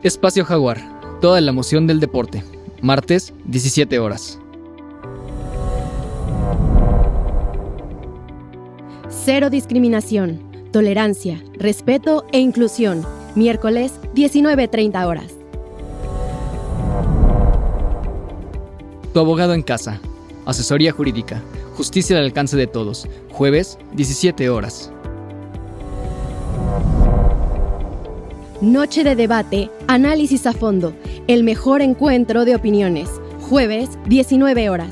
Espacio Jaguar, toda la emoción del deporte. Martes, 17 horas. Cero discriminación, tolerancia, respeto e inclusión. Miércoles, 19:30 horas. Tu abogado en casa. Asesoría jurídica. Justicia al alcance de todos. Jueves, 17 horas. Noche de debate, análisis a fondo. El mejor encuentro de opiniones. Jueves, 19 horas.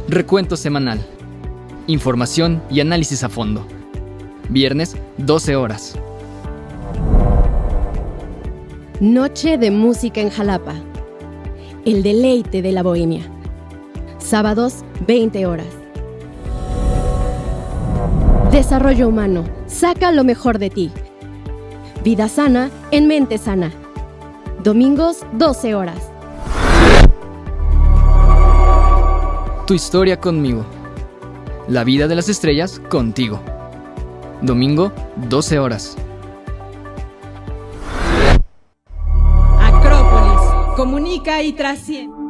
Recuento semanal. Información y análisis a fondo. Viernes, 12 horas. Noche de música en Jalapa. El deleite de la bohemia. Sábados, 20 horas. Desarrollo humano. Saca lo mejor de ti. Vida sana en mente sana. Domingos, 12 horas. Tu historia conmigo. La vida de las estrellas contigo. Domingo, 12 horas. Acrópolis. Comunica y trasciende.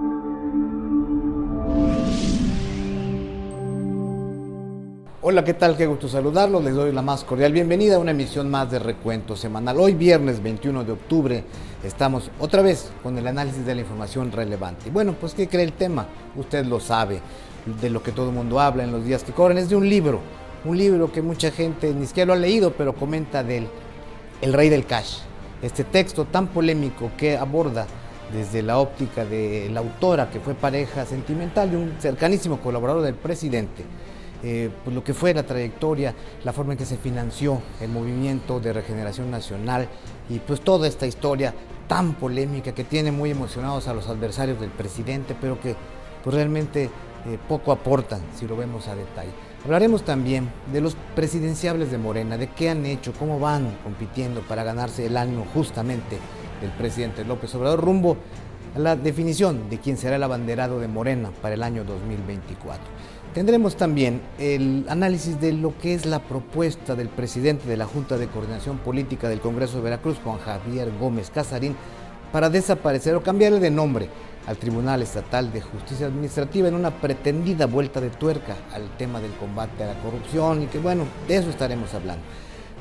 Hola, ¿qué tal? Qué gusto saludarlos. Les doy la más cordial bienvenida a una emisión más de Recuento Semanal. Hoy, viernes 21 de octubre, estamos otra vez con el análisis de la información relevante. Y bueno, pues, ¿qué cree el tema? Usted lo sabe, de lo que todo el mundo habla en los días que corren. Es de un libro que mucha gente ni siquiera lo ha leído, pero comenta del El Rey del Cash. Este texto tan polémico que aborda desde la óptica de la autora, que fue pareja sentimental de un cercanísimo colaborador del presidente, pues lo que fue la trayectoria, la forma en que se financió el movimiento de regeneración nacional y pues toda esta historia tan polémica que tiene muy emocionados a los adversarios del presidente, pero que pues realmente poco aportan si lo vemos a detalle. Hablaremos también de los presidenciables de Morena, de qué han hecho, cómo van compitiendo para ganarse el ánimo justamente del presidente López Obrador, rumbo a la definición de quién será el abanderado de Morena para el año 2024. Tendremos también el análisis de lo que es la propuesta del presidente de la Junta de Coordinación Política del Congreso de Veracruz, Juan Javier Gómez Casarín, para desaparecer o cambiarle de nombre al Tribunal Estatal de Justicia Administrativa en una pretendida vuelta de tuerca al tema del combate a la corrupción y que bueno, de eso estaremos hablando.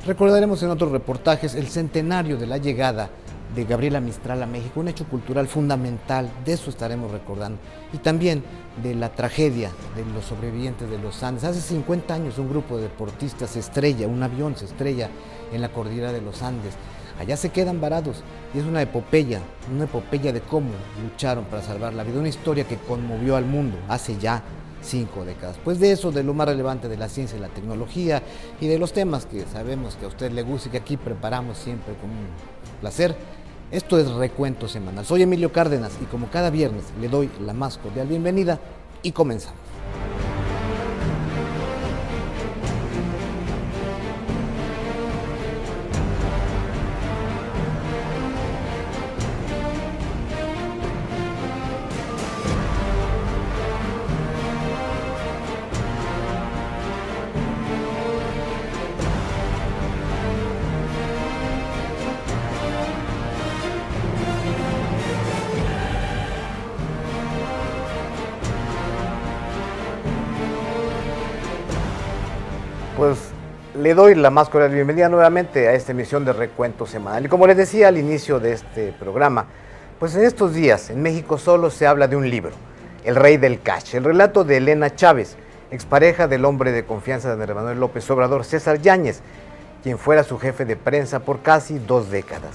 Recordaremos en otros reportajes el centenario de la llegada de Gabriela Mistral a México, un hecho cultural fundamental, de eso estaremos recordando, y también de la tragedia de los sobrevivientes de los Andes. Hace 50 años un grupo de deportistas se estrella, un avión se estrella en la cordillera de los Andes. Allá se quedan varados y es una epopeya de cómo lucharon para salvar la vida, una historia que conmovió al mundo hace ya 5 décadas. Pues de eso, de lo más relevante de la ciencia y la tecnología y de los temas que sabemos que a usted le gusta y que aquí preparamos siempre con un placer. Esto es Recuento Semanal. Soy Emilio Cárdenas y como cada viernes le doy la más cordial bienvenida y comenzamos. Pues le doy la más cordial bienvenida nuevamente a esta emisión de Recuento Semanal. Y como les decía al inicio de este programa, pues en estos días en México solo se habla de un libro, El Rey del Cash, el relato de Elena Chávez, expareja del hombre de confianza de Andrés Manuel López Obrador, César Yáñez, quien fuera su jefe de prensa por casi 2 décadas.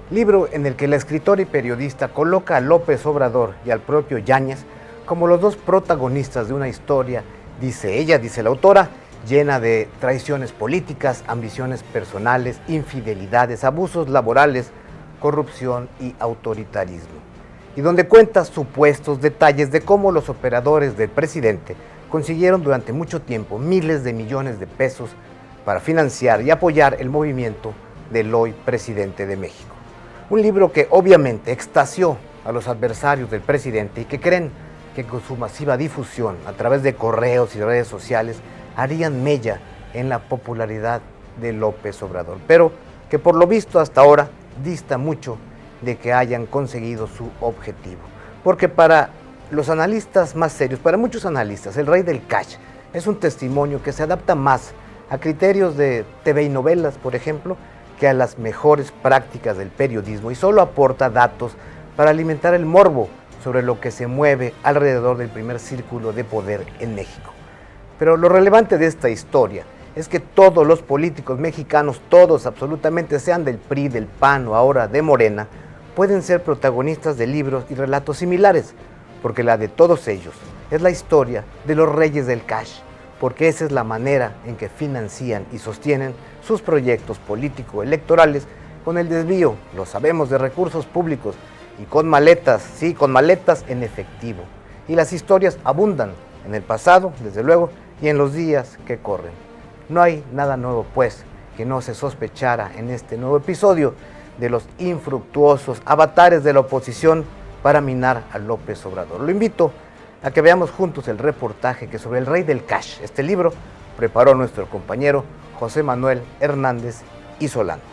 Libro en el que la escritora y periodista coloca a López Obrador y al propio Yáñez como los dos protagonistas de una historia, dice ella, dice la autora, llena de traiciones políticas, ambiciones personales, infidelidades, abusos laborales, corrupción y autoritarismo. Y donde cuenta supuestos detalles de cómo los operadores del presidente consiguieron durante mucho tiempo miles de millones de pesos para financiar y apoyar el movimiento del hoy presidente de México. Un libro que obviamente extasió a los adversarios del presidente y que creen que con su masiva difusión a través de correos y redes sociales harían mella en la popularidad de López Obrador. Pero que por lo visto hasta ahora dista mucho de que hayan conseguido su objetivo. Porque para los analistas más serios, para muchos analistas, el rey del cash es un testimonio que se adapta más a criterios de TV y novelas, por ejemplo, que a las mejores prácticas del periodismo y solo aporta datos para alimentar el morbo sobre lo que se mueve alrededor del primer círculo de poder en México. Pero lo relevante de esta historia es que todos los políticos mexicanos, todos absolutamente, sean del PRI, del PAN o ahora de Morena, pueden ser protagonistas de libros y relatos similares, porque la de todos ellos es la historia de los reyes del cash, porque esa es la manera en que financian y sostienen sus proyectos político-electorales con el desvío, lo sabemos, de recursos públicos y con maletas, sí, con maletas en efectivo. Y las historias abundan en el pasado, desde luego, y en los días que corren. No hay nada nuevo, pues, que no se sospechara en este nuevo episodio de los infructuosos avatares de la oposición para minar a López Obrador. Lo invito a que veamos juntos el reportaje que sobre el rey del cash, este libro, preparó nuestro compañero José Manuel Hernández y Solano.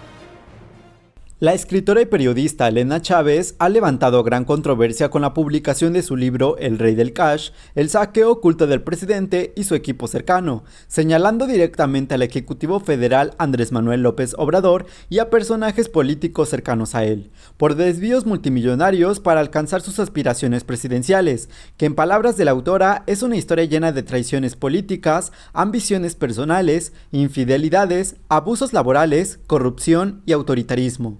La escritora y periodista Elena Chávez ha levantado gran controversia con la publicación de su libro El Rey del Cash, el saqueo oculto del presidente y su equipo cercano, señalando directamente al Ejecutivo Federal Andrés Manuel López Obrador y a personajes políticos cercanos a él, por desvíos multimillonarios para alcanzar sus aspiraciones presidenciales, que en palabras de la autora es una historia llena de traiciones políticas, ambiciones personales, infidelidades, abusos laborales, corrupción y autoritarismo.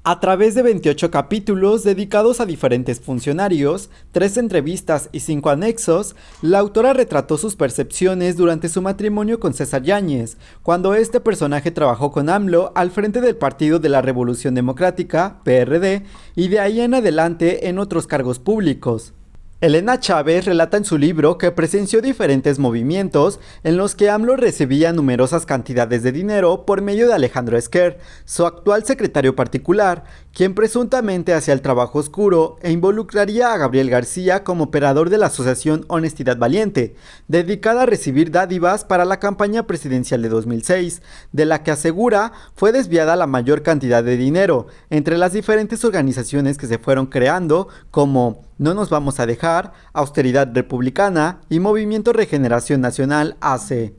A través de 28 capítulos dedicados a diferentes funcionarios, 3 entrevistas y 5 anexos, la autora retrató sus percepciones durante su matrimonio con César Yáñez, cuando este personaje trabajó con AMLO al frente del Partido de la Revolución Democrática, PRD, y de ahí en adelante en otros cargos públicos. Elena Chávez relata en su libro que presenció diferentes movimientos en los que AMLO recibía numerosas cantidades de dinero por medio de Alejandro Esquer, su actual secretario particular, quien presuntamente hacía el trabajo oscuro e involucraría a Gabriel García como operador de la asociación Honestidad Valiente, dedicada a recibir dádivas para la campaña presidencial de 2006, de la que asegura fue desviada la mayor cantidad de dinero entre las diferentes organizaciones que se fueron creando, como No Nos Vamos a Dejar, Austeridad Republicana y Movimiento Regeneración Nacional AC.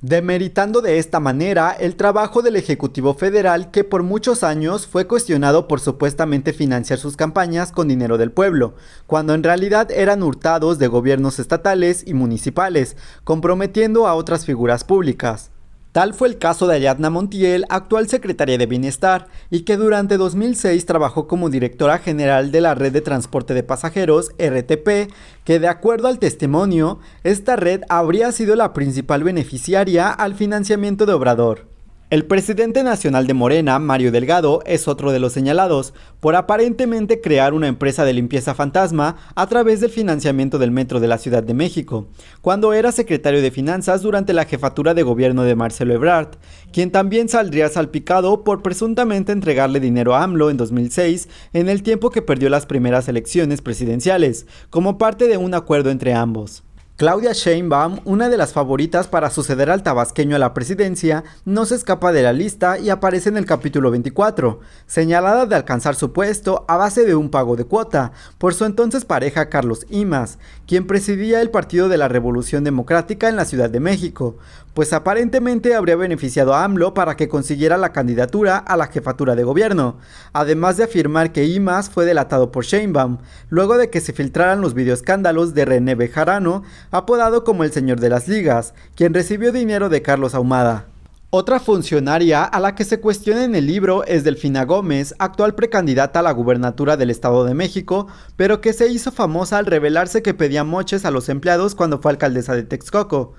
Demeritando de esta manera el trabajo del Ejecutivo Federal, que por muchos años fue cuestionado por supuestamente financiar sus campañas con dinero del pueblo, cuando en realidad eran hurtados de gobiernos estatales y municipales, comprometiendo a otras figuras públicas. Tal fue el caso de Ariadna Montiel, actual secretaria de Bienestar, y que durante 2006 trabajó como directora general de la Red de Transporte de Pasajeros, RTP, que de acuerdo al testimonio, esta red habría sido la principal beneficiaria al financiamiento de Obrador. El presidente nacional de Morena, Mario Delgado, es otro de los señalados, por aparentemente crear una empresa de limpieza fantasma a través del financiamiento del Metro de la Ciudad de México, cuando era secretario de Finanzas durante la jefatura de gobierno de Marcelo Ebrard, quien también saldría salpicado por presuntamente entregarle dinero a AMLO en 2006, en el tiempo que perdió las primeras elecciones presidenciales, como parte de un acuerdo entre ambos. Claudia Sheinbaum, una de las favoritas para suceder al tabasqueño a la presidencia, no se escapa de la lista y aparece en el capítulo 24, señalada de alcanzar su puesto a base de un pago de cuota, por su entonces pareja Carlos Imaz, quien presidía el Partido de la Revolución Democrática en la Ciudad de México, pues aparentemente habría beneficiado a AMLO para que consiguiera la candidatura a la jefatura de gobierno, además de afirmar que Imaz fue delatado por Sheinbaum, luego de que se filtraran los videoescándalos de René Bejarano, apodado como el Señor de las Ligas, quien recibió dinero de Carlos Ahumada. Otra funcionaria a la que se cuestiona en el libro es Delfina Gómez, actual precandidata a la gubernatura del Estado de México, pero que se hizo famosa al revelarse que pedía moches a los empleados cuando fue alcaldesa de Texcoco.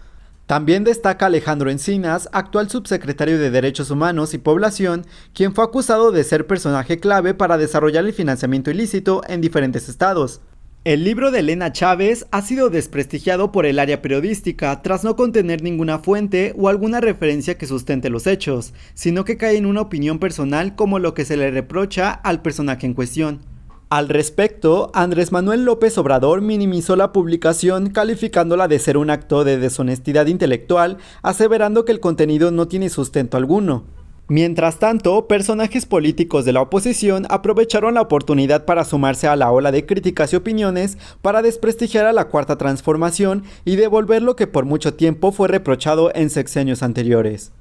También destaca Alejandro Encinas, actual subsecretario de Derechos Humanos y Población, quien fue acusado de ser personaje clave para desarrollar el financiamiento ilícito en diferentes estados. El libro de Elena Chávez ha sido desprestigiado por el área periodística tras no contener ninguna fuente o alguna referencia que sustente los hechos, sino que cae en una opinión personal como lo que se le reprocha al personaje en cuestión. Al respecto, Andrés Manuel López Obrador minimizó la publicación calificándola de ser un acto de deshonestidad intelectual, aseverando que el contenido no tiene sustento alguno. Mientras tanto, personajes políticos de la oposición aprovecharon la oportunidad para sumarse a la ola de críticas y opiniones para desprestigiar a la Cuarta Transformación y devolver lo que por mucho tiempo fue reprochado en sexenios anteriores.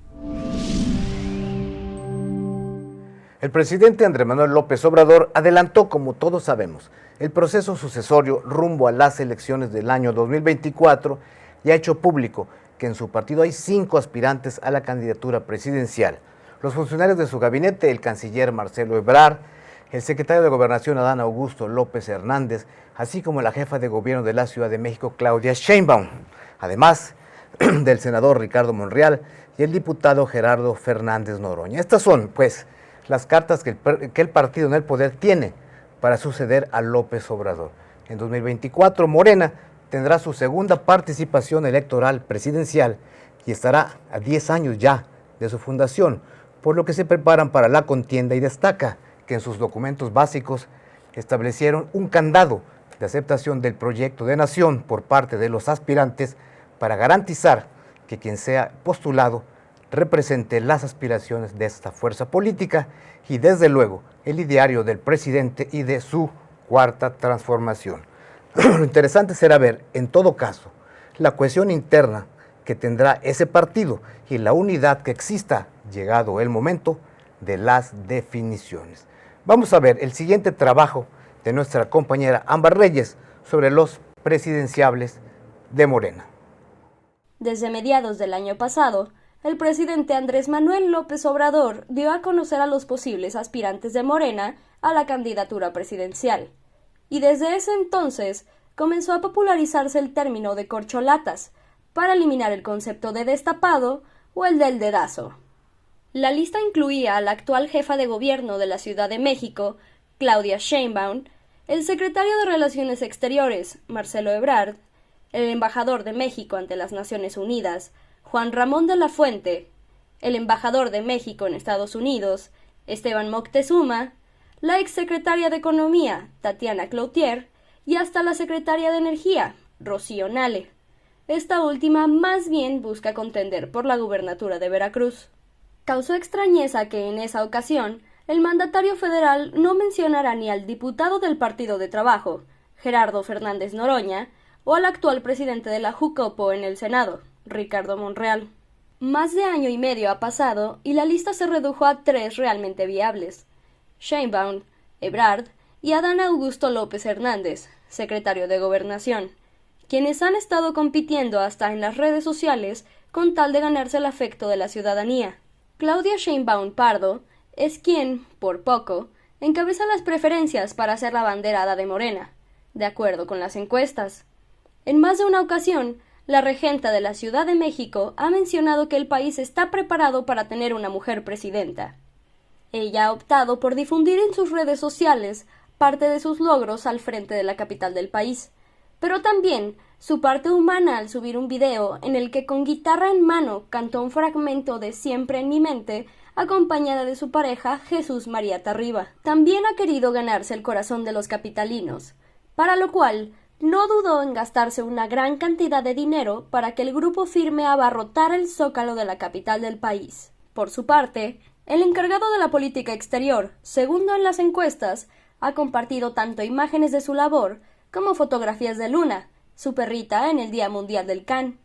El presidente Andrés Manuel López Obrador adelantó, como todos sabemos, el proceso sucesorio rumbo a las elecciones del año 2024 y ha hecho público que en su partido hay 5 aspirantes a la candidatura presidencial. Los funcionarios de su gabinete, el canciller Marcelo Ebrard, el secretario de Gobernación Adán Augusto López Hernández, así como la jefa de gobierno de la Ciudad de México, Claudia Sheinbaum, además del senador Ricardo Monreal y el diputado Gerardo Fernández Noroña. Estas son, pues, las cartas que el partido en el poder tiene para suceder a López Obrador. En 2024, Morena tendrá su segunda participación electoral presidencial y estará a 10 años ya de su fundación, por lo que se preparan para la contienda y destaca que en sus documentos básicos establecieron un candado de aceptación del proyecto de nación por parte de los aspirantes para garantizar que quien sea postulado represente las aspiraciones de esta fuerza política y desde luego el ideario del presidente y de su Cuarta Transformación. Lo interesante será ver, en todo caso, la cohesión interna que tendrá ese partido y la unidad que exista, llegado el momento de las definiciones. Vamos a ver el siguiente trabajo de nuestra compañera Ámbar Reyes sobre los presidenciables de Morena. Desde mediados del año pasado, el presidente Andrés Manuel López Obrador dio a conocer a los posibles aspirantes de Morena a la candidatura presidencial. Y desde ese entonces comenzó a popularizarse el término de corcholatas, para eliminar el concepto de destapado o el del dedazo. La lista incluía a la actual jefa de gobierno de la Ciudad de México, Claudia Sheinbaum, el secretario de Relaciones Exteriores, Marcelo Ebrard, el embajador de México ante las Naciones Unidas, Juan Ramón de la Fuente, el embajador de México en Estados Unidos, Esteban Moctezuma, la exsecretaria de Economía, Tatiana Cloutier, y hasta la secretaria de Energía, Rocío Nale. Esta última más bien busca contender por la gubernatura de Veracruz. Causó extrañeza que en esa ocasión el mandatario federal no mencionara ni al diputado del Partido de Trabajo, Gerardo Fernández Noroña, o al actual presidente de la Jucopo en el Senado, Ricardo Monreal. Más de año y medio ha pasado y la lista se redujo a 3 realmente viables: Sheinbaum, Ebrard y Adán Augusto López Hernández, secretario de Gobernación, quienes han estado compitiendo hasta en las redes sociales con tal de ganarse el afecto de la ciudadanía. Claudia Sheinbaum Pardo es quien, por poco, encabeza las preferencias para ser la banderada de Morena, de acuerdo con las encuestas. En más de una ocasión, la regenta de la Ciudad de México ha mencionado que el país está preparado para tener una mujer presidenta. Ella ha optado por difundir en sus redes sociales parte de sus logros al frente de la capital del país, pero también su parte humana al subir un video en el que con guitarra en mano cantó un fragmento de Siempre en mi mente, acompañada de su pareja Jesús María Tarriba. También ha querido ganarse el corazón de los capitalinos, para lo cual no dudó en gastarse una gran cantidad de dinero para que el grupo firme abarrotara el zócalo de la capital del país. Por su parte, el encargado de la política exterior, segundo en las encuestas, ha compartido tanto imágenes de su labor como fotografías de Luna, su perrita, en el Día Mundial del Can.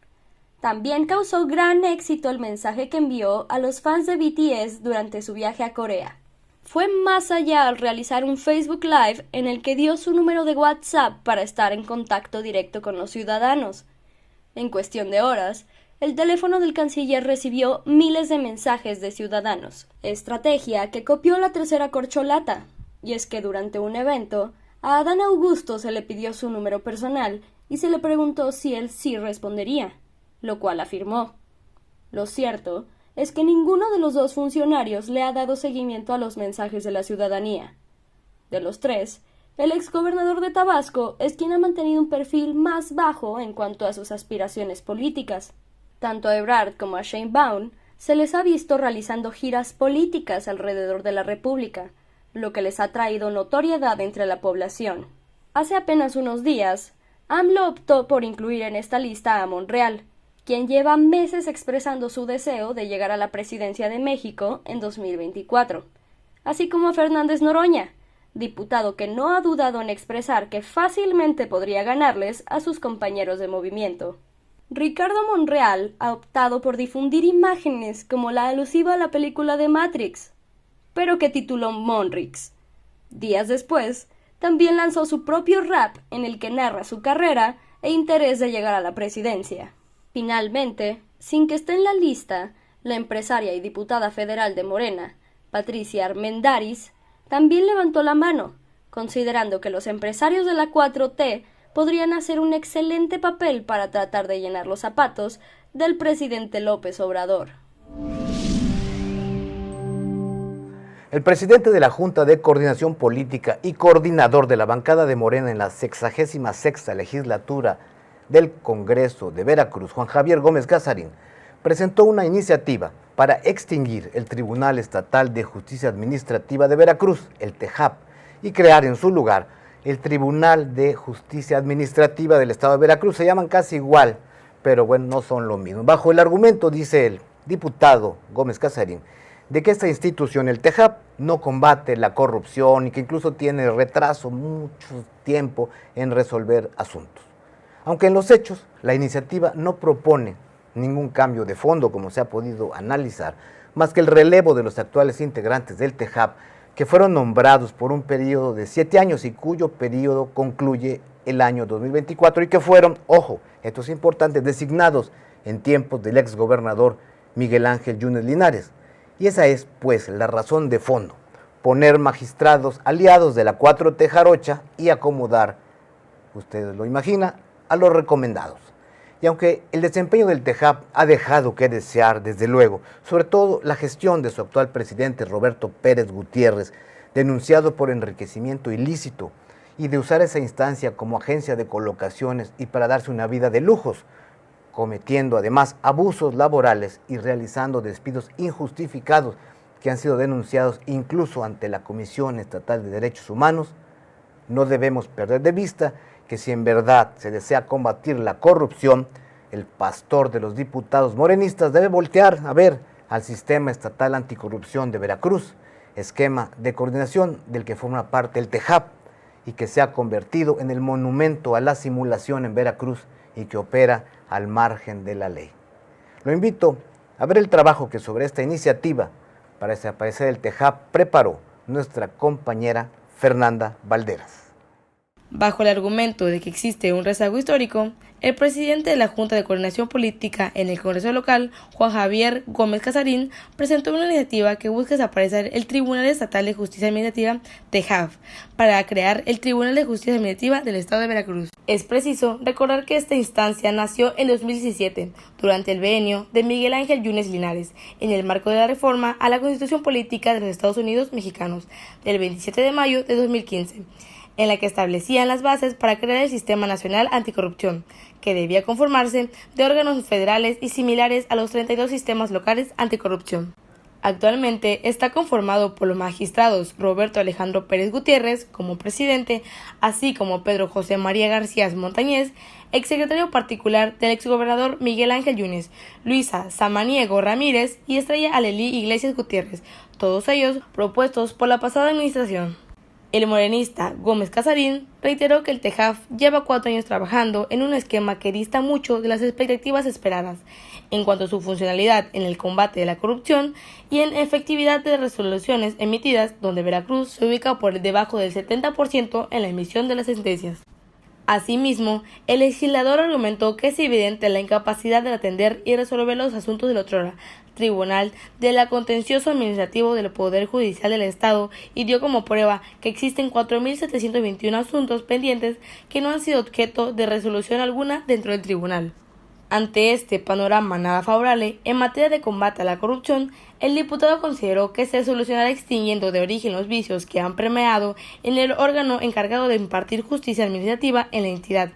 También causó gran éxito el mensaje que envió a los fans de BTS durante su viaje a Corea. Fue más allá al realizar un Facebook Live en el que dio su número de WhatsApp para estar en contacto directo con los ciudadanos. En cuestión de horas, el teléfono del canciller recibió miles de mensajes de ciudadanos, estrategia que copió la tercera corcholata, y es que durante un evento, a Adán Augusto se le pidió su número personal y se le preguntó si él sí respondería, lo cual afirmó. Lo cierto es que ninguno de los dos funcionarios le ha dado seguimiento a los mensajes de la ciudadanía. De los 3, el exgobernador de Tabasco es quien ha mantenido un perfil más bajo en cuanto a sus aspiraciones políticas. Tanto a Ebrard como a Sheinbaum se les ha visto realizando giras políticas alrededor de la República, lo que les ha traído notoriedad entre la población. Hace apenas unos días, AMLO optó por incluir en esta lista a Monreal, quien lleva meses expresando su deseo de llegar a la presidencia de México en 2024, así como a Fernández Noroña, diputado que no ha dudado en expresar que fácilmente podría ganarles a sus compañeros de movimiento. Ricardo Monreal ha optado por difundir imágenes como la alusiva a la película de Matrix, pero que tituló Monrix. Días después, también lanzó su propio rap en el que narra su carrera e interés de llegar a la presidencia. Finalmente, sin que esté en la lista, la empresaria y diputada federal de Morena, Patricia Armendáriz, también levantó la mano, considerando que los empresarios de la 4T podrían hacer un excelente papel para tratar de llenar los zapatos del presidente López Obrador. El presidente de la Junta de Coordinación Política y coordinador de la bancada de Morena en la 66ª legislatura del Congreso de Veracruz, Juan Javier Gómez Casarín, presentó una iniciativa para extinguir el Tribunal Estatal de Justicia Administrativa de Veracruz, el TEJAP, y crear en su lugar el Tribunal de Justicia Administrativa del Estado de Veracruz. Se llaman casi igual, pero bueno, no son lo mismo. Bajo el argumento, dice el diputado Gómez Casarín, de que esta institución, el TEJAP, no combate la corrupción y que incluso tiene retraso mucho tiempo en resolver asuntos. Aunque en los hechos, la iniciativa no propone ningún cambio de fondo, como se ha podido analizar, más que el relevo de los actuales integrantes del TEJAP, que fueron nombrados por un periodo de 7 años y cuyo periodo concluye el año 2024 y que fueron, ojo, esto es importante, designados en tiempos del exgobernador Miguel Ángel Yunes Linares. Y esa es, pues, la razón de fondo, poner magistrados aliados de la 4T jarocha y acomodar, ustedes lo imaginan, a los recomendados. Y aunque el desempeño del TEJAP ha dejado que desear, desde luego, sobre todo la gestión de su actual presidente Roberto Pérez Gutiérrez, denunciado por enriquecimiento ilícito y de usar esa instancia como agencia de colocaciones y para darse una vida de lujos, cometiendo además abusos laborales y realizando despidos injustificados que han sido denunciados incluso ante la Comisión Estatal de Derechos Humanos, no debemos perder de vista que si en verdad se desea combatir la corrupción, el pastor de los diputados morenistas debe voltear a ver al Sistema Estatal Anticorrupción de Veracruz, esquema de coordinación del que forma parte el TEJAP y que se ha convertido en el monumento a la simulación en Veracruz y que opera al margen de la ley. Lo invito a ver el trabajo que sobre esta iniciativa para desaparecer el TEJAP preparó nuestra compañera Fernanda Valderas. Bajo el argumento de que existe un rezago histórico, el presidente de la Junta de Coordinación Política en el Congreso local, Juan Javier Gómez Casarín, presentó una iniciativa que busca desaparecer el Tribunal Estatal de Justicia Administrativa, TEJAP, para crear el Tribunal de Justicia Administrativa del Estado de Veracruz. Es preciso recordar que esta instancia nació en 2017, durante el bienio de Miguel Ángel Yunes Linares, en el marco de la reforma a la Constitución Política de los Estados Unidos Mexicanos, del 27 de mayo de 2015. En la que establecían las bases para crear el Sistema Nacional Anticorrupción, que debía conformarse de órganos federales y similares a los 32 sistemas locales anticorrupción. Actualmente está conformado por los magistrados Roberto Alejandro Pérez Gutiérrez como presidente, así como Pedro José María García Montañez, exsecretario particular del exgobernador Miguel Ángel Yunes, Luisa Samaniego Ramírez y Estrella Alelí Iglesias Gutiérrez, todos ellos propuestos por la pasada administración. El morenista Gómez Casarín reiteró que el TEJAP lleva 4 años trabajando en un esquema que dista mucho de las expectativas esperadas en cuanto a su funcionalidad en el combate de la corrupción y en efectividad de resoluciones emitidas, donde Veracruz se ubica por debajo del 70% en la emisión de las sentencias. Asimismo, el legislador argumentó que es evidente la incapacidad de atender y resolver los asuntos del otrora Tribunal de la Contencioso Administrativo del Poder Judicial del Estado y dio como prueba que existen 4.721 asuntos pendientes que no han sido objeto de resolución alguna dentro del tribunal. Ante este panorama nada favorable en materia de combate a la corrupción, el diputado consideró que se solucionará extinguiendo de origen los vicios que han permeado en el órgano encargado de impartir justicia administrativa en la entidad,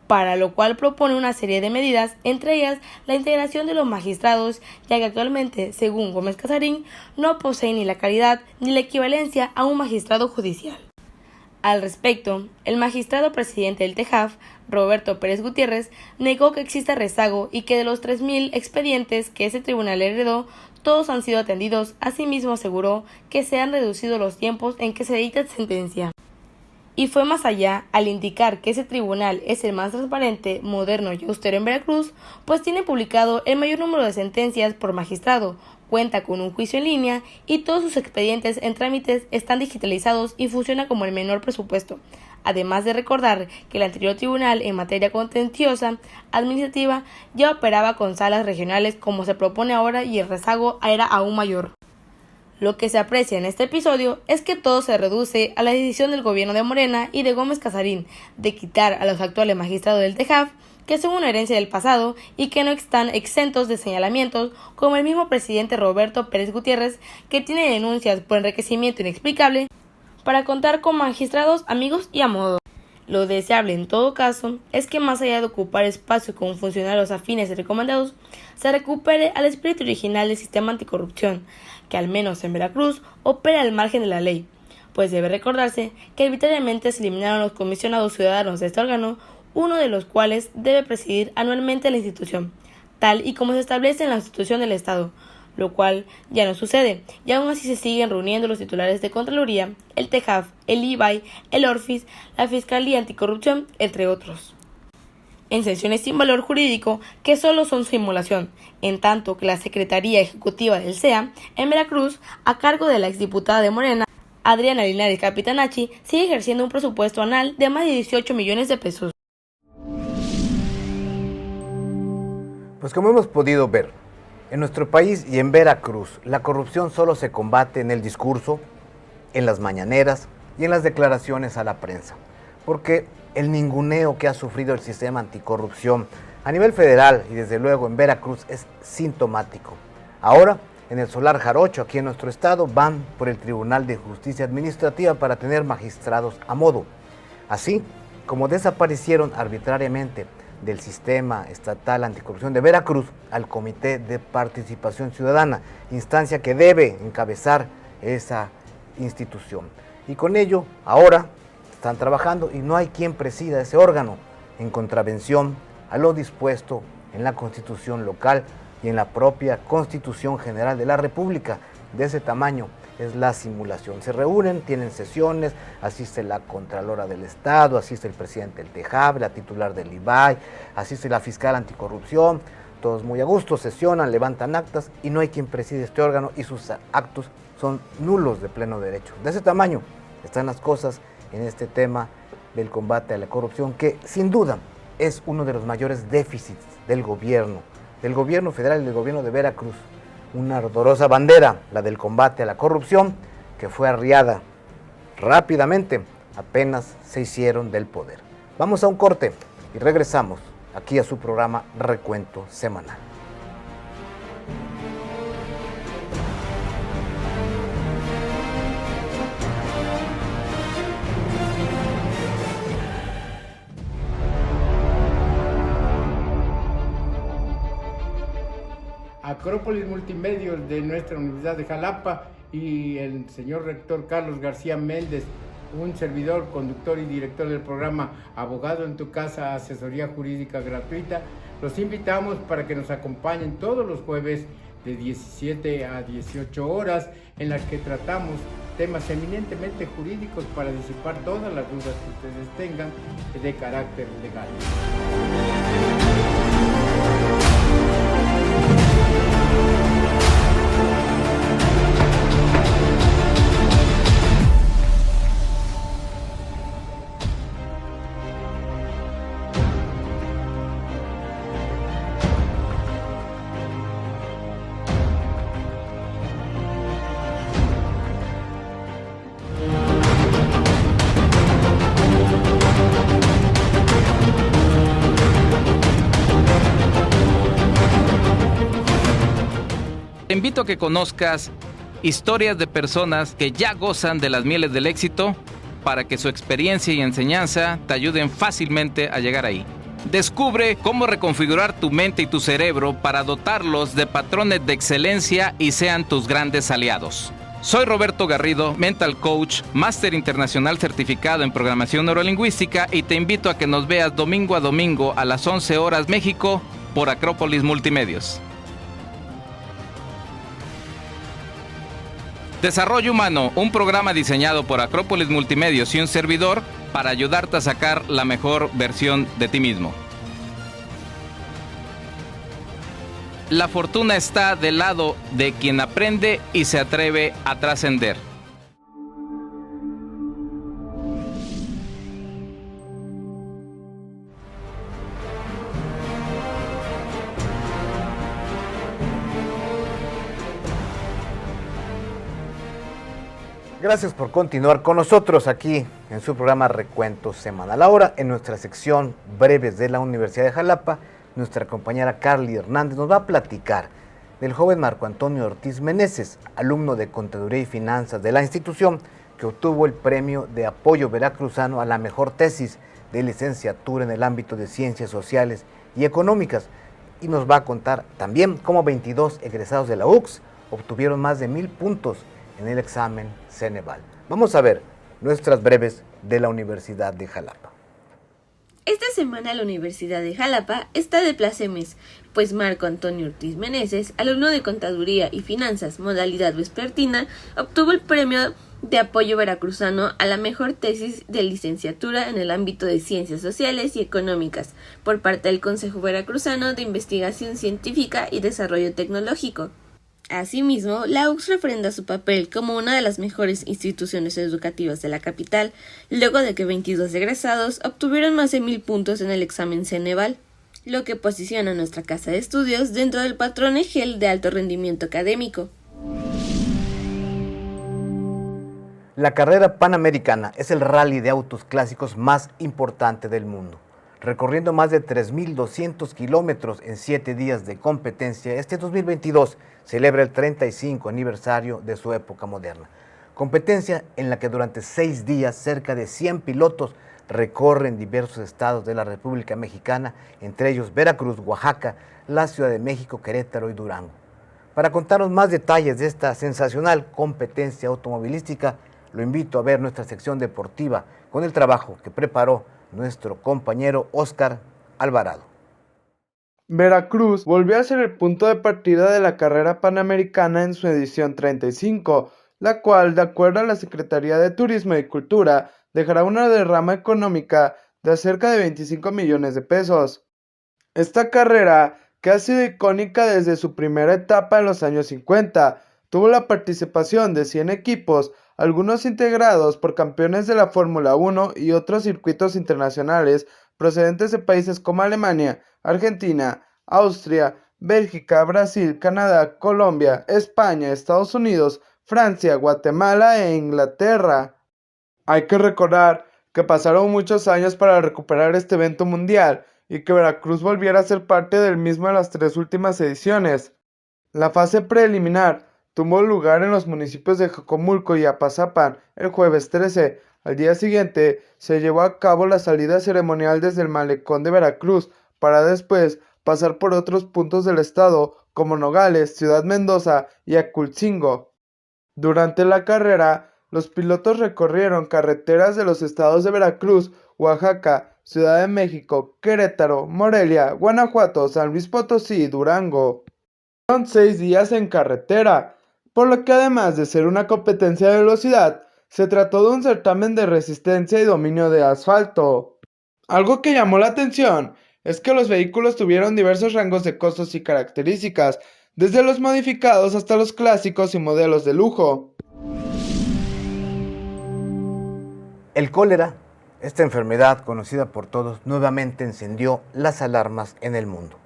para lo cual propone una serie de medidas, entre ellas la integración de los magistrados, ya que actualmente, según Gómez Casarín, no poseen ni la calidad ni la equivalencia a un magistrado judicial. Al respecto, el magistrado presidente del TEJAF, Roberto Pérez Gutiérrez, negó que exista rezago y que de los 3.000 expedientes que ese tribunal heredó, todos han sido atendidos. Asimismo, aseguró que se han reducido los tiempos en que se dicta sentencia. Y fue más allá al indicar que ese tribunal es el más transparente, moderno y austero en Veracruz, pues tiene publicado el mayor número de sentencias por magistrado, cuenta con un juicio en línea y todos sus expedientes en trámites están digitalizados y funciona como el menor presupuesto. Además de recordar que el anterior tribunal en materia contenciosa administrativa ya operaba con salas regionales como se propone ahora y el rezago era aún mayor. Lo que se aprecia en este episodio es que todo se reduce a la decisión del gobierno de Morena y de Gómez Casarín de quitar a los actuales magistrados del TEJAF, que son una herencia del pasado y que no están exentos de señalamientos, como el mismo presidente Roberto Pérez Gutiérrez, que tiene denuncias por enriquecimiento inexplicable para contar con magistrados amigos y a modo. Lo deseable en todo caso es que más allá de ocupar espacio con funcionarios afines y recomendados, se recupere al espíritu original del sistema anticorrupción, que al menos en Veracruz opera al margen de la ley, pues debe recordarse que arbitrariamente se eliminaron los comisionados ciudadanos de este órgano, uno de los cuales debe presidir anualmente la institución, tal y como se establece en la Constitución del Estado, lo cual ya no sucede, y aún así se siguen reuniendo los titulares de Contraloría, el TEJAF, el IBAI, el ORFIS, la Fiscalía Anticorrupción, entre otros, en sesiones sin valor jurídico que solo son simulación, en tanto que la Secretaría Ejecutiva del CEA, en Veracruz, a cargo de la exdiputada de Morena, Adriana Linares Capitanachi, sigue ejerciendo un presupuesto anual de más de 18 millones de pesos. Pues como hemos podido ver, en nuestro país y en Veracruz, la corrupción solo se combate en el discurso, en las mañaneras y en las declaraciones a la prensa, porque el ninguneo que ha sufrido el sistema anticorrupción a nivel federal y desde luego en Veracruz es sintomático. Ahora, en el Solar Jarocho, aquí en nuestro estado, van por el Tribunal de Justicia Administrativa para tener magistrados a modo. Así como desaparecieron arbitrariamente del Sistema Estatal Anticorrupción de Veracruz al Comité de Participación Ciudadana, instancia que debe encabezar esa institución. Y con ello, ahora están trabajando y no hay quien presida ese órgano, en contravención a lo dispuesto en la Constitución local y en la propia Constitución General de la República. De ese tamaño es la simulación. Se reúnen, tienen sesiones, asiste la Contralora del Estado, asiste el presidente del TEJAF, la titular del IBAI, asiste la fiscal anticorrupción, todos muy a gusto, sesionan, levantan actas y no hay quien preside este órgano y sus actos son nulos de pleno derecho. De ese tamaño están las cosas en este tema del combate a la corrupción, que sin duda es uno de los mayores déficits del gobierno federal y del gobierno de Veracruz. Una ardorosa bandera, la del combate a la corrupción, que fue arriada rápidamente apenas se hicieron del poder. Vamos a un corte y regresamos aquí a su programa Recuento Semanal. Acrópolis Multimedios de nuestra Universidad de Jalapa y el señor rector Carlos García Méndez, un servidor, conductor y director del programa Abogado en tu Casa, asesoría jurídica gratuita. Los invitamos para que nos acompañen todos los jueves de 17 a 18 horas, en las que tratamos temas eminentemente jurídicos para disipar todas las dudas que ustedes tengan de carácter legal. Te invito a que conozcas historias de personas que ya gozan de las mieles del éxito para que su experiencia y enseñanza te ayuden fácilmente a llegar ahí. Descubre cómo reconfigurar tu mente y tu cerebro para dotarlos de patrones de excelencia y sean tus grandes aliados. Soy Roberto Garrido, Mental Coach, Máster Internacional certificado en Programación Neurolingüística y te invito a que nos veas domingo a domingo a las 11 horas México por Acrópolis Multimedios. Desarrollo Humano, un programa diseñado por Acrópolis Multimedios y un servidor para ayudarte a sacar la mejor versión de ti mismo. La fortuna está del lado de quien aprende y se atreve a trascender. Gracias por continuar con nosotros aquí en su programa Recuento Semanal. Ahora, en nuestra sección Breves de la Universidad de Jalapa, nuestra compañera Carly Hernández nos va a platicar del joven Marco Antonio Ortiz Meneses, alumno de Contaduría y Finanzas de la institución, que obtuvo el premio de apoyo veracruzano a la mejor tesis de licenciatura en el ámbito de Ciencias Sociales y Económicas. Y nos va a contar también cómo 22 egresados de la UX obtuvieron más de 1000 puntos en el examen Ceneval. Vamos a ver nuestras breves de la Universidad de Jalapa. Esta semana la Universidad de Jalapa está de plácemes, pues Marco Antonio Ortiz Meneses, alumno de Contaduría y Finanzas, modalidad vespertina, obtuvo el premio de apoyo veracruzano a la mejor tesis de licenciatura en el ámbito de Ciencias Sociales y Económicas, por parte del Consejo Veracruzano de Investigación Científica y Desarrollo Tecnológico. Asimismo, la UX refrenda su papel como una de las mejores instituciones educativas de la capital, luego de que 22 egresados obtuvieron más de 1000 puntos en el examen Ceneval, lo que posiciona a nuestra casa de estudios dentro del patrón EGEL de alto rendimiento académico. La carrera panamericana es el rally de autos clásicos más importante del mundo. Recorriendo más de 3.200 kilómetros en 7 días de competencia, este 2022 celebra el 35 aniversario de su época moderna. Competencia en la que durante 6 días cerca de 100 pilotos recorren diversos estados de la República Mexicana, entre ellos Veracruz, Oaxaca, la Ciudad de México, Querétaro y Durango. Para contarnos más detalles de esta sensacional competencia automovilística, lo invito a ver nuestra sección deportiva con el trabajo que preparó nuestro compañero Óscar Alvarado. Veracruz volvió a ser el punto de partida de la carrera panamericana en su edición 35, la cual, de acuerdo a la Secretaría de Turismo y Cultura, dejará una derrama económica de cerca de 25 millones de pesos. Esta carrera, que ha sido icónica desde su primera etapa en los años 50, tuvo la participación de 100 equipos, algunos integrados por campeones de la Fórmula 1 y otros circuitos internacionales procedentes de países como Alemania, Argentina, Austria, Bélgica, Brasil, Canadá, Colombia, España, Estados Unidos, Francia, Guatemala e Inglaterra. Hay que recordar que pasaron muchos años para recuperar este evento mundial y que Veracruz volviera a ser parte del mismo en las 3 últimas ediciones. La fase preliminar tuvo lugar en los municipios de Jocomulco y Apazapan el jueves 13. Al día siguiente se llevó a cabo la salida ceremonial desde el malecón de Veracruz, para después pasar por otros puntos del estado como Nogales, Ciudad Mendoza y Acultzingo. Durante la carrera, los pilotos recorrieron carreteras de los estados de Veracruz, Oaxaca, Ciudad de México, Querétaro, Morelia, Guanajuato, San Luis Potosí y Durango. Fueron 6 días en carretera, por lo que además de ser una competencia de velocidad, se trató de un certamen de resistencia y dominio de asfalto. Algo que llamó la atención es que los vehículos tuvieron diversos rangos de costos y características, desde los modificados hasta los clásicos y modelos de lujo. El cólera, esta enfermedad conocida por todos, nuevamente encendió las alarmas en el mundo.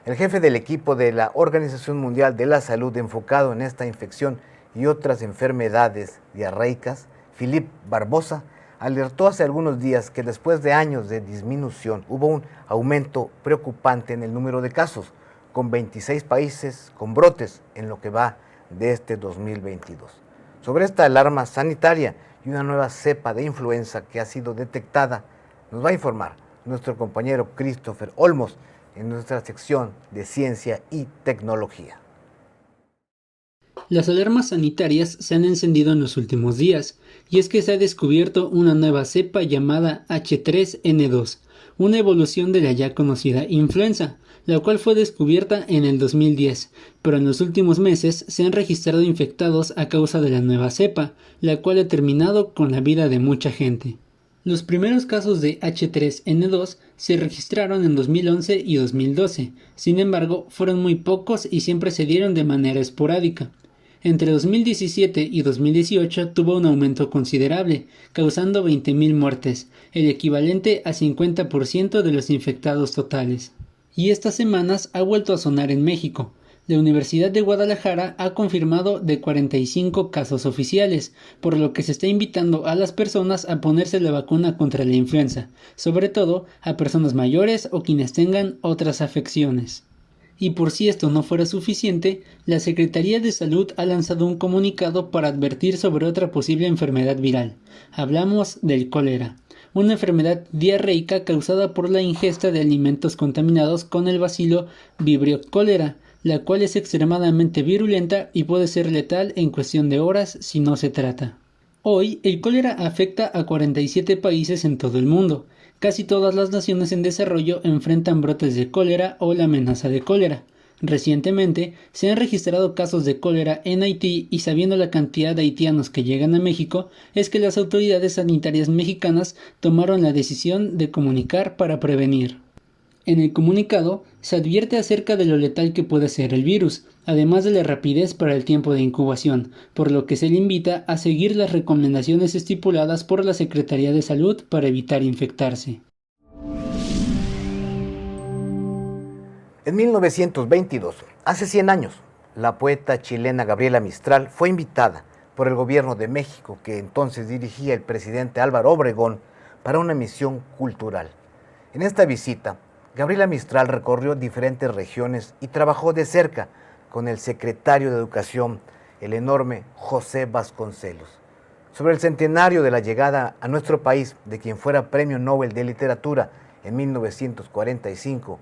El jefe del equipo de la Organización Mundial de la Salud enfocado en esta infección y otras enfermedades diarreicas, Philippe Barbosa, alertó hace algunos días que después de años de disminución hubo un aumento preocupante en el número de casos, con 26 países con brotes en lo que va de este 2022. Sobre esta alarma sanitaria y una nueva cepa de influenza que ha sido detectada, nos va a informar nuestro compañero Christopher Olmos en nuestra sección de Ciencia y Tecnología. Las alarmas sanitarias se han encendido en los últimos días, y es que se ha descubierto una nueva cepa llamada H3N2, una evolución de la ya conocida influenza, la cual fue descubierta en el 2010, pero en los últimos meses se han registrado infectados a causa de la nueva cepa, la cual ha terminado con la vida de mucha gente. Los primeros casos de H3N2 se registraron en 2011 y 2012, sin embargo fueron muy pocos y siempre se dieron de manera esporádica. Entre 2017 y 2018 tuvo un aumento considerable, causando 20.000 muertes, el equivalente a 50% de los infectados totales. Y estas semanas ha vuelto a sonar en México. La Universidad de Guadalajara ha confirmado de 45 casos oficiales, por lo que se está invitando a las personas a ponerse la vacuna contra la influenza, sobre todo a personas mayores o quienes tengan otras afecciones. Y por si esto no fuera suficiente, la Secretaría de Salud ha lanzado un comunicado para advertir sobre otra posible enfermedad viral. Hablamos del cólera, una enfermedad diarreica causada por la ingesta de alimentos contaminados con el bacilo Vibrio cholerae, la cual es extremadamente virulenta y puede ser letal en cuestión de horas si no se trata. Hoy, el cólera afecta a 47 países en todo el mundo. Casi todas las naciones en desarrollo enfrentan brotes de cólera o la amenaza de cólera. Recientemente, se han registrado casos de cólera en Haití y sabiendo la cantidad de haitianos que llegan a México, es que las autoridades sanitarias mexicanas tomaron la decisión de comunicar para prevenir. En el comunicado, se advierte acerca de lo letal que puede ser el virus, además de la rapidez para el tiempo de incubación, por lo que se le invita a seguir las recomendaciones estipuladas por la Secretaría de Salud para evitar infectarse. En 1922, hace 100 años, la poeta chilena Gabriela Mistral fue invitada por el gobierno de México, que entonces dirigía el presidente Álvaro Obregón, para una misión cultural. En esta visita, Gabriela Mistral recorrió diferentes regiones y trabajó de cerca con el secretario de Educación, el enorme José Vasconcelos, sobre el centenario de la llegada a nuestro país de quien fuera Premio Nobel de Literatura en 1945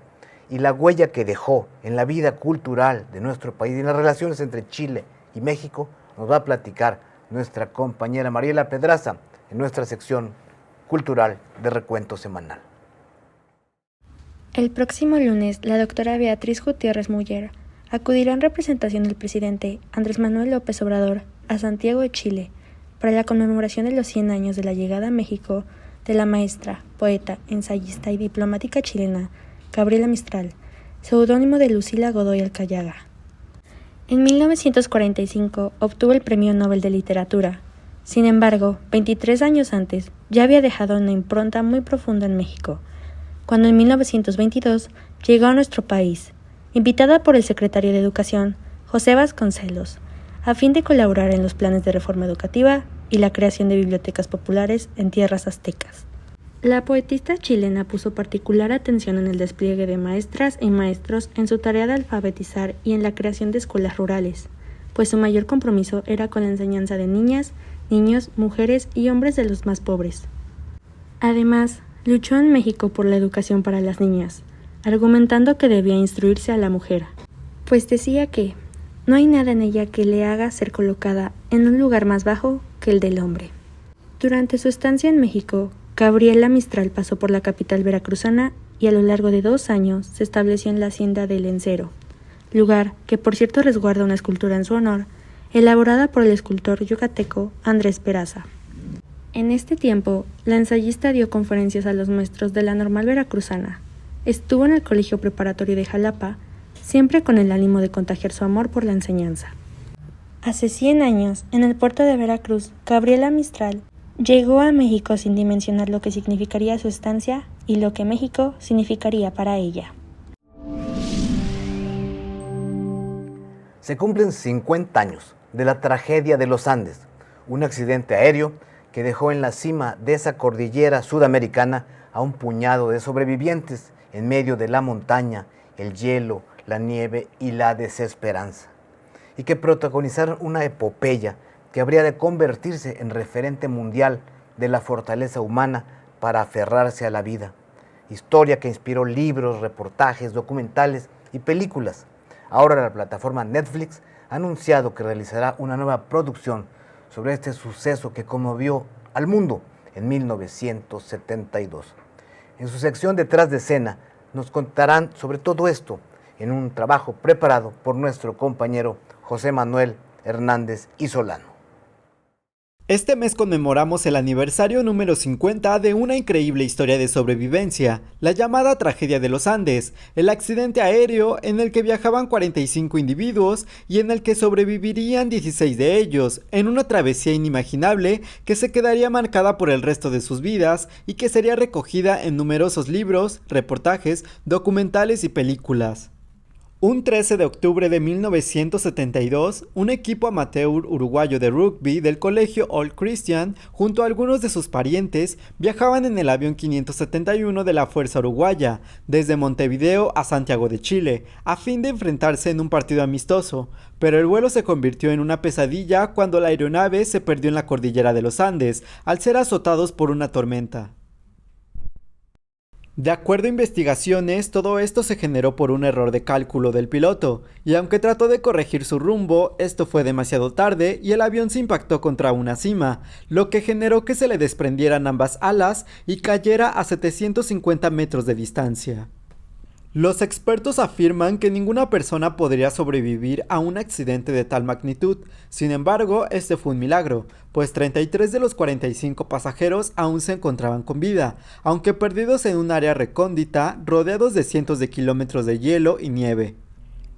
y la huella que dejó en la vida cultural de nuestro país y en las relaciones entre Chile y México, nos va a platicar nuestra compañera Mariela Pedraza en nuestra sección cultural de Recuento Semanal. El próximo lunes, la doctora Beatriz Gutiérrez Müller acudirá en representación del presidente Andrés Manuel López Obrador a Santiago de Chile para la conmemoración de los 100 años de la llegada a México de la maestra, poeta, ensayista y diplomática chilena Gabriela Mistral, seudónimo de Lucila Godoy Alcayaga. En 1945 obtuvo el Premio Nobel de Literatura. Sin embargo, 23 años antes ya había dejado una impronta muy profunda en México, cuando en 1922 llegó a nuestro país, invitada por el secretario de Educación, José Vasconcelos, a fin de colaborar en los planes de reforma educativa y la creación de bibliotecas populares en tierras aztecas. La poetista chilena puso particular atención en el despliegue de maestras y maestros en su tarea de alfabetizar y en la creación de escuelas rurales, pues su mayor compromiso era con la enseñanza de niñas, niños, mujeres y hombres de los más pobres. Además, luchó en México por la educación para las niñas, argumentando que debía instruirse a la mujer, pues decía que no hay nada en ella que le haga ser colocada en un lugar más bajo que el del hombre. Durante su estancia en México, Gabriela Mistral pasó por la capital veracruzana y a lo largo de 2 años se estableció en la hacienda del Lencero, lugar que por cierto resguarda una escultura en su honor, elaborada por el escultor yucateco Andrés Peraza. En este tiempo, la ensayista dio conferencias a los maestros de la Normal Veracruzana. Estuvo en el Colegio Preparatorio de Jalapa, siempre con el ánimo de contagiar su amor por la enseñanza. Hace 100 años, en el puerto de Veracruz, Gabriela Mistral llegó a México sin dimensionar lo que significaría su estancia y lo que México significaría para ella. Se cumplen 50 años de la tragedia de los Andes, un accidente aéreo que dejó en la cima de esa cordillera sudamericana a un puñado de sobrevivientes en medio de la montaña, el hielo, la nieve y la desesperanza, y que protagonizaron una epopeya que habría de convertirse en referente mundial de la fortaleza humana para aferrarse a la vida, historia que inspiró libros, reportajes, documentales y películas. Ahora la plataforma Netflix ha anunciado que realizará una nueva producción sobre este suceso que conmovió al mundo en 1972. En su sección Detrás de Escena nos contarán sobre todo esto en un trabajo preparado por nuestro compañero José Manuel Hernández y Solano. Este mes conmemoramos el aniversario número 50 de una increíble historia de sobrevivencia, la llamada tragedia de los Andes, el accidente aéreo en el que viajaban 45 individuos y en el que sobrevivirían 16 de ellos, en una travesía inimaginable que se quedaría marcada por el resto de sus vidas y que sería recogida en numerosos libros, reportajes, documentales y películas. Un 13 de octubre de 1972, un equipo amateur uruguayo de rugby del colegio All Christian, junto a algunos de sus parientes, viajaban en el avión 571 de la Fuerza Uruguaya, desde Montevideo a Santiago de Chile, a fin de enfrentarse en un partido amistoso, pero el vuelo se convirtió en una pesadilla cuando la aeronave se perdió en la cordillera de los Andes, al ser azotados por una tormenta. De acuerdo a investigaciones, todo esto se generó por un error de cálculo del piloto, y aunque trató de corregir su rumbo, esto fue demasiado tarde y el avión se impactó contra una cima, lo que generó que se le desprendieran ambas alas y cayera a 750 metros de distancia. Los expertos afirman que ninguna persona podría sobrevivir a un accidente de tal magnitud. Sin embargo, este fue un milagro, pues 33 de los 45 pasajeros aún se encontraban con vida, aunque perdidos en un área recóndita, rodeados de cientos de kilómetros de hielo y nieve.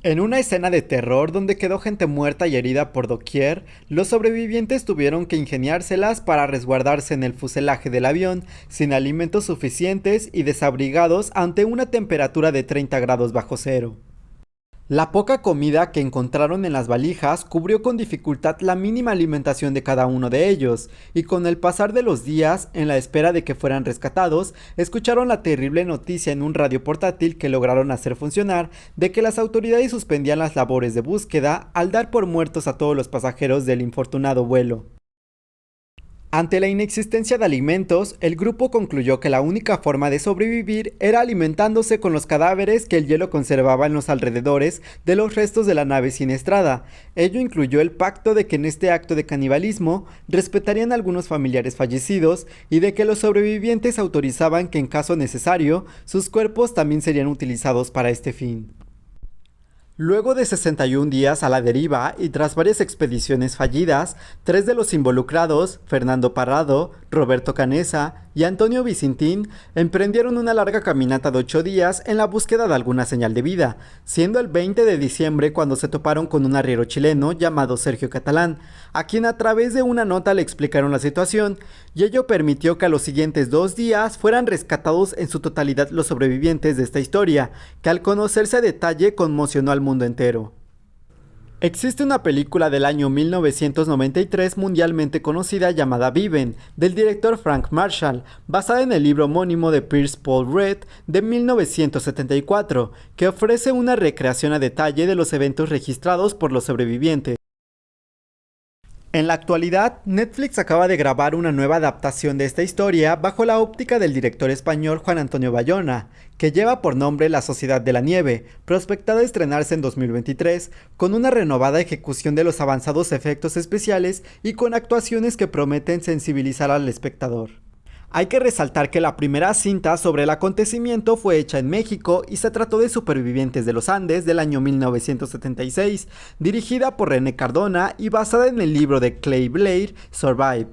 En una escena de terror donde quedó gente muerta y herida por doquier, los sobrevivientes tuvieron que ingeniárselas para resguardarse en el fuselaje del avión, sin alimentos suficientes y desabrigados ante una temperatura de 30 grados bajo cero. La poca comida que encontraron en las valijas cubrió con dificultad la mínima alimentación de cada uno de ellos, y con el pasar de los días, en la espera de que fueran rescatados, escucharon la terrible noticia en un radio portátil que lograron hacer funcionar de que las autoridades suspendían las labores de búsqueda al dar por muertos a todos los pasajeros del infortunado vuelo. Ante la inexistencia de alimentos, el grupo concluyó que la única forma de sobrevivir era alimentándose con los cadáveres que el hielo conservaba en los alrededores de los restos de la nave siniestrada. Ello incluyó el pacto de que en este acto de canibalismo respetarían a algunos familiares fallecidos y de que los sobrevivientes autorizaban que en caso necesario, sus cuerpos también serían utilizados para este fin. Luego de 61 días a la deriva y tras varias expediciones fallidas, 3 de los involucrados, Fernando Parrado, Roberto Canessa y Antonio Vicentín, emprendieron una larga caminata de 8 días en la búsqueda de alguna señal de vida, siendo el 20 de diciembre cuando se toparon con un arriero chileno llamado Sergio Catalán, a quien a través de una nota le explicaron la situación, y ello permitió que a los siguientes 2 días fueran rescatados en su totalidad los sobrevivientes de esta historia, que al conocerse a detalle conmocionó al mundo entero. Existe una película del año 1993 mundialmente conocida llamada Viven, del director Frank Marshall, basada en el libro homónimo de Pierce Paul Reed de 1974, que ofrece una recreación a detalle de los eventos registrados por los sobrevivientes. En la actualidad, Netflix acaba de grabar una nueva adaptación de esta historia bajo la óptica del director español Juan Antonio Bayona, que lleva por nombre La Sociedad de la Nieve, prospectada a estrenarse en 2023, con una renovada ejecución de los avanzados efectos especiales y con actuaciones que prometen sensibilizar al espectador. Hay que resaltar que la primera cinta sobre el acontecimiento fue hecha en México y se trató de Supervivientes de los Andes del año 1976, dirigida por René Cardona y basada en el libro de Clay Blair, Survive.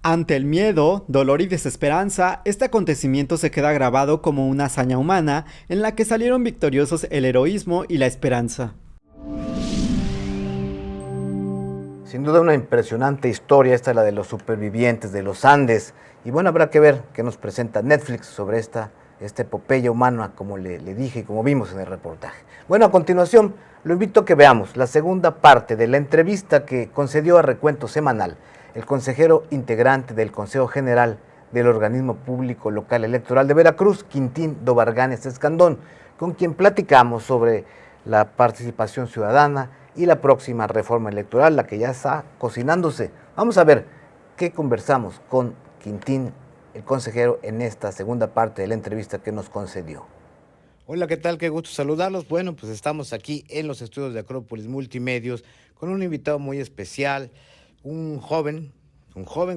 Ante el miedo, dolor y desesperanza, este acontecimiento se queda grabado como una hazaña humana en la que salieron victoriosos el heroísmo y la esperanza. Sin duda una impresionante historia esta, la de los supervivientes de los Andes. Y bueno, habrá que ver qué nos presenta Netflix sobre esta epopeya humana, como le dije y como vimos en el reportaje. Bueno, a continuación, lo invito a que veamos la segunda parte de la entrevista que concedió a Recuento Semanal el consejero integrante del Consejo General del Organismo Público Local Electoral de Veracruz, Quintín Dobarganes Escandón, con quien platicamos sobre la participación ciudadana y la próxima reforma electoral, la que ya está cocinándose. Vamos a ver qué conversamos con Quintín, el consejero, en esta segunda parte de la entrevista que nos concedió. Hola, ¿qué tal? Qué gusto saludarlos. Bueno, pues estamos aquí en los estudios de Acrópolis Multimedios con un invitado muy especial, un joven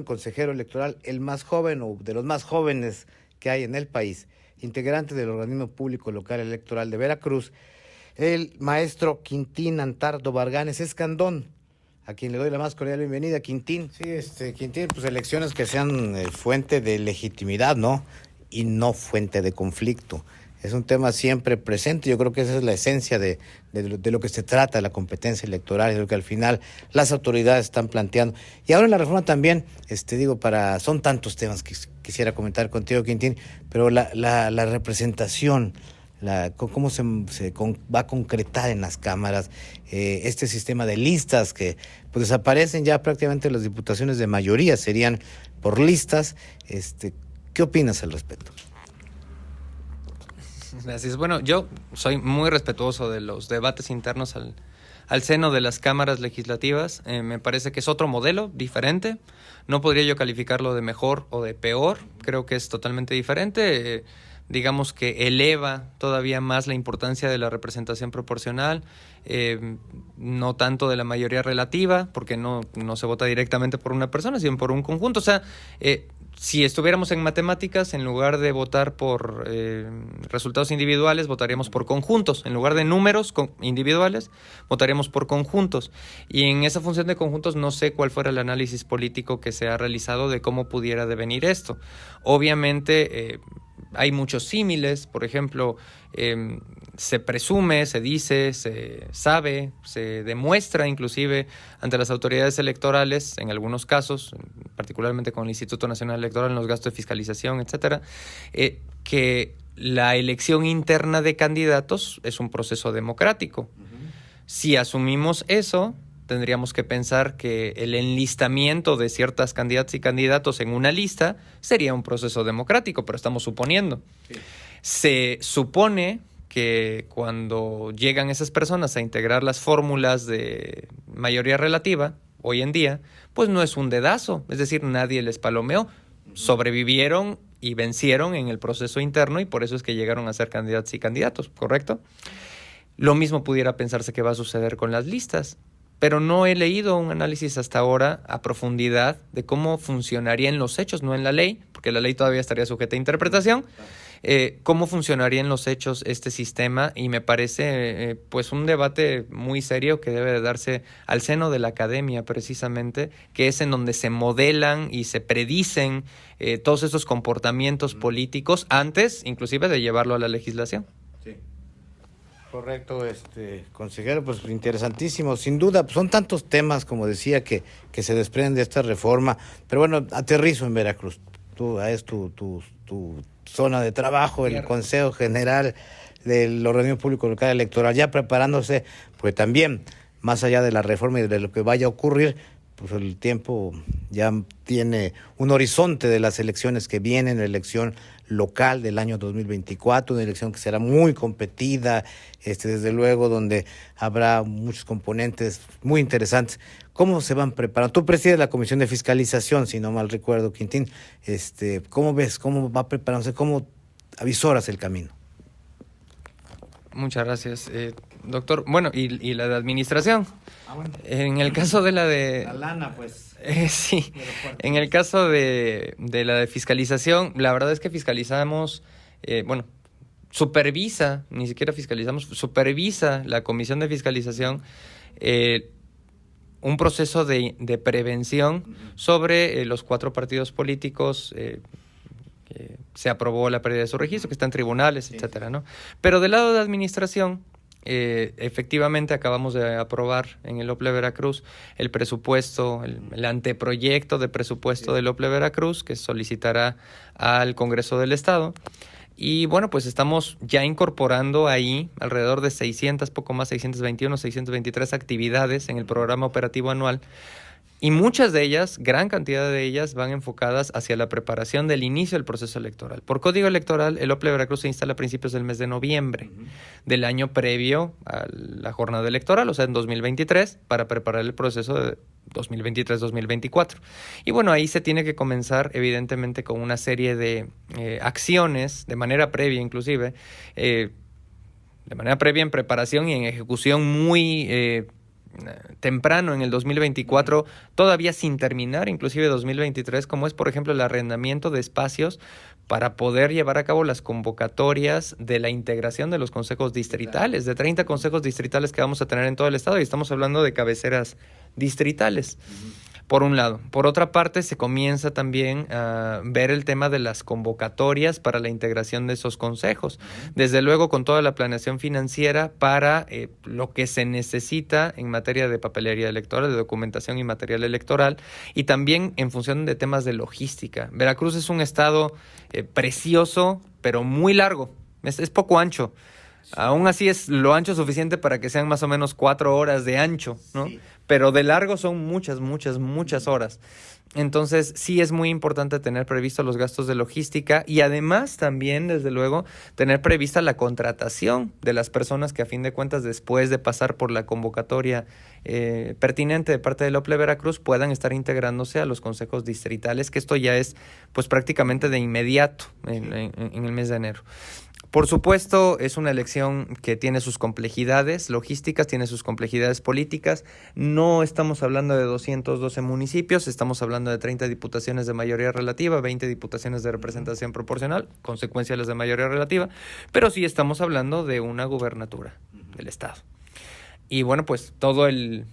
consejero electoral, el más joven o de los más jóvenes que hay en el país, integrante del organismo público local electoral de Veracruz, el maestro Quintín Antardo Barganes Escandón, a quien le doy la más cordial bienvenida. Quintín. Sí, Quintín, pues elecciones que sean fuente de legitimidad, ¿no? Y no fuente de conflicto. Es un tema siempre presente. Yo creo que esa es la esencia de lo que se trata, la competencia electoral, es lo que al final las autoridades están planteando. Y ahora en la reforma también, son tantos temas que quisiera comentar contigo, Quintín, pero la representación, cómo se va a concretar en las cámaras, este sistema de listas que pues desaparecen ya prácticamente las diputaciones de mayoría, serían por listas. ¿Qué opinas al respecto? Gracias. Bueno, yo soy muy respetuoso de los debates internos al seno de las cámaras legislativas. Me parece que es otro modelo diferente. No podría yo calificarlo de mejor o de peor. Creo que es totalmente diferente. Digamos que eleva todavía más la importancia de la representación proporcional, no tanto de la mayoría relativa, porque no se vota directamente por una persona, sino por un conjunto. O sea, si estuviéramos en matemáticas, en lugar de votar por resultados individuales, votaríamos por conjuntos. En lugar de números individuales, votaríamos por conjuntos. Y en esa función de conjuntos no sé cuál fuera el análisis político que se ha realizado de cómo pudiera devenir esto. Obviamente, hay muchos símiles. Por ejemplo, se presume, se dice, se sabe, se demuestra inclusive ante las autoridades electorales, en algunos casos, particularmente con el Instituto Nacional Electoral en los gastos de fiscalización, etcétera, que la elección interna de candidatos es un proceso democrático. Si asumimos eso, tendríamos que pensar que el enlistamiento de ciertas candidatas y candidatos en una lista sería un proceso democrático, pero estamos suponiendo. Sí. Se supone que cuando llegan esas personas a integrar las fórmulas de mayoría relativa, hoy en día, pues no es un dedazo, es decir, nadie les palomeó, sobrevivieron y vencieron en el proceso interno y por eso es que llegaron a ser candidatas y candidatos, ¿correcto? Lo mismo pudiera pensarse que va a suceder con las listas. Pero no he leído un análisis hasta ahora a profundidad de cómo funcionaría en los hechos, no en la ley, porque la ley todavía estaría sujeta a interpretación, cómo funcionaría en los hechos este sistema, y me parece pues un debate muy serio que debe de darse al seno de la academia precisamente, que es en donde se modelan y se predicen todos esos comportamientos políticos antes inclusive de llevarlo a la legislación. Sí. Correcto, consejero, pues interesantísimo, sin duda, pues son tantos temas, como decía, que se desprenden de esta reforma, pero bueno, aterrizo en Veracruz, es tu zona de trabajo, el Consejo General del Organismo Público Local Electoral, ya preparándose, pues también, más allá de la reforma y de lo que vaya a ocurrir, pues el tiempo ya tiene un horizonte de las elecciones que vienen, la elección local del año 2024, una elección que será muy competida, desde luego, donde habrá muchos componentes muy interesantes. ¿Cómo se van preparando? Tú presides la Comisión de Fiscalización, si no mal recuerdo, Quintín. ¿Cómo ves? ¿Cómo va preparándose? ¿Cómo avisoras el camino? Muchas gracias, doctor. Bueno, y la de administración. Bueno. En el caso de la de... La lana, pues. Sí, en el caso de la de fiscalización, la verdad es que fiscalizamos, supervisa, ni siquiera fiscalizamos, supervisa la Comisión de Fiscalización un proceso de prevención sobre los 4 partidos políticos que se aprobó la pérdida de su registro, que está en tribunales, etcétera, ¿no? Pero del lado de administración, efectivamente acabamos de aprobar en el OPLE Veracruz el presupuesto, el anteproyecto de presupuesto del OPLE Veracruz, que solicitará al Congreso del Estado. Y bueno, pues estamos ya incorporando ahí alrededor de 621, 623 actividades en el programa operativo anual. Y muchas de ellas, gran cantidad de ellas, van enfocadas hacia la preparación del inicio del proceso electoral. Por código electoral, el OPLE Veracruz se instala a principios del mes de noviembre del año previo a la jornada electoral, o sea, en 2023, para preparar el proceso de 2023-2024. Y bueno, ahí se tiene que comenzar, evidentemente, con una serie de acciones, de manera previa inclusive, de manera previa en preparación y en ejecución muy temprano en el 2024, todavía sin terminar, inclusive 2023, como es por ejemplo el arrendamiento de espacios para poder llevar a cabo las convocatorias de la integración de los consejos distritales, de 30 consejos distritales que vamos a tener en todo el estado, y estamos hablando de cabeceras distritales. Por un lado. Por otra parte, se comienza también a ver el tema de las convocatorias para la integración de esos consejos. Desde luego, con toda la planeación financiera para lo que se necesita en materia de papelería electoral, de documentación y material electoral, y también en función de temas de logística. Veracruz es un estado precioso, pero muy largo. Es poco ancho. Aún así es lo ancho suficiente para que sean más o menos 4 horas de ancho, ¿no? Sí. Pero de largo son muchas horas. Entonces sí es muy importante tener previsto los gastos de logística y además también, desde luego, tener prevista la contratación de las personas que a fin de cuentas, después de pasar por la convocatoria pertinente de parte del OPLE Veracruz, puedan estar integrándose a los consejos distritales, que esto ya es pues prácticamente de inmediato en el mes de enero. Por supuesto, es una elección que tiene sus complejidades logísticas, tiene sus complejidades políticas. No estamos hablando de 212 municipios, estamos hablando de 30 diputaciones de mayoría relativa, 20 diputaciones de representación proporcional, consecuencia de las de mayoría relativa, pero sí estamos hablando de una gubernatura del estado. Y bueno, pues todo el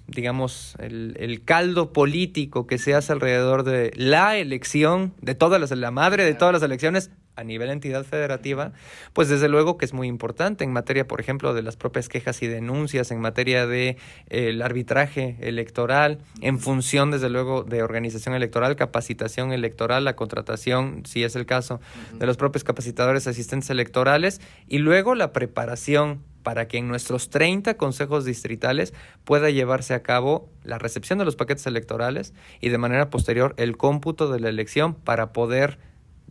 caldo político que se hace alrededor de la elección, la madre de todas las elecciones, a nivel entidad federativa, pues desde luego que es muy importante en materia, por ejemplo, de las propias quejas y denuncias, en materia de el arbitraje electoral, en función, desde luego, de organización electoral, capacitación electoral, la contratación, si es el caso, de los propios capacitadores asistentes electorales, y luego la preparación para que en nuestros 30 consejos distritales pueda llevarse a cabo la recepción de los paquetes electorales y de manera posterior el cómputo de la elección para poder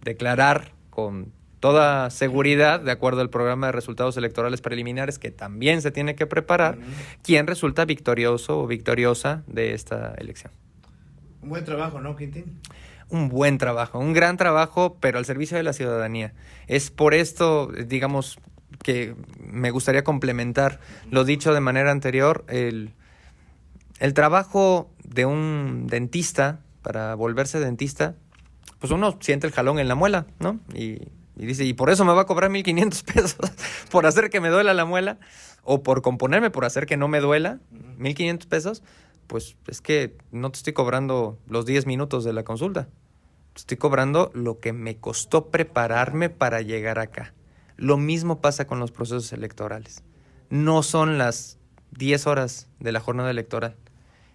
declarar con toda seguridad, de acuerdo al programa de resultados electorales preliminares que también se tiene que preparar, quién resulta victorioso o victoriosa de esta elección. Un buen trabajo, ¿no, Quintín? Un buen trabajo, un gran trabajo, pero al servicio de la ciudadanía. Es por esto, digamos, que me gustaría complementar lo dicho de manera anterior. El trabajo de un dentista, para volverse dentista, pues uno siente el jalón en la muela, ¿no? Y dice, ¿y por eso me va a cobrar 1,500 pesos por hacer que me duela la muela? O por componerme, por hacer que no me duela, 1,500 pesos. Pues es que no te estoy cobrando los 10 minutos de la consulta. Te estoy cobrando lo que me costó prepararme para llegar acá. Lo mismo pasa con los procesos electorales. No son las 10 horas de la jornada electoral.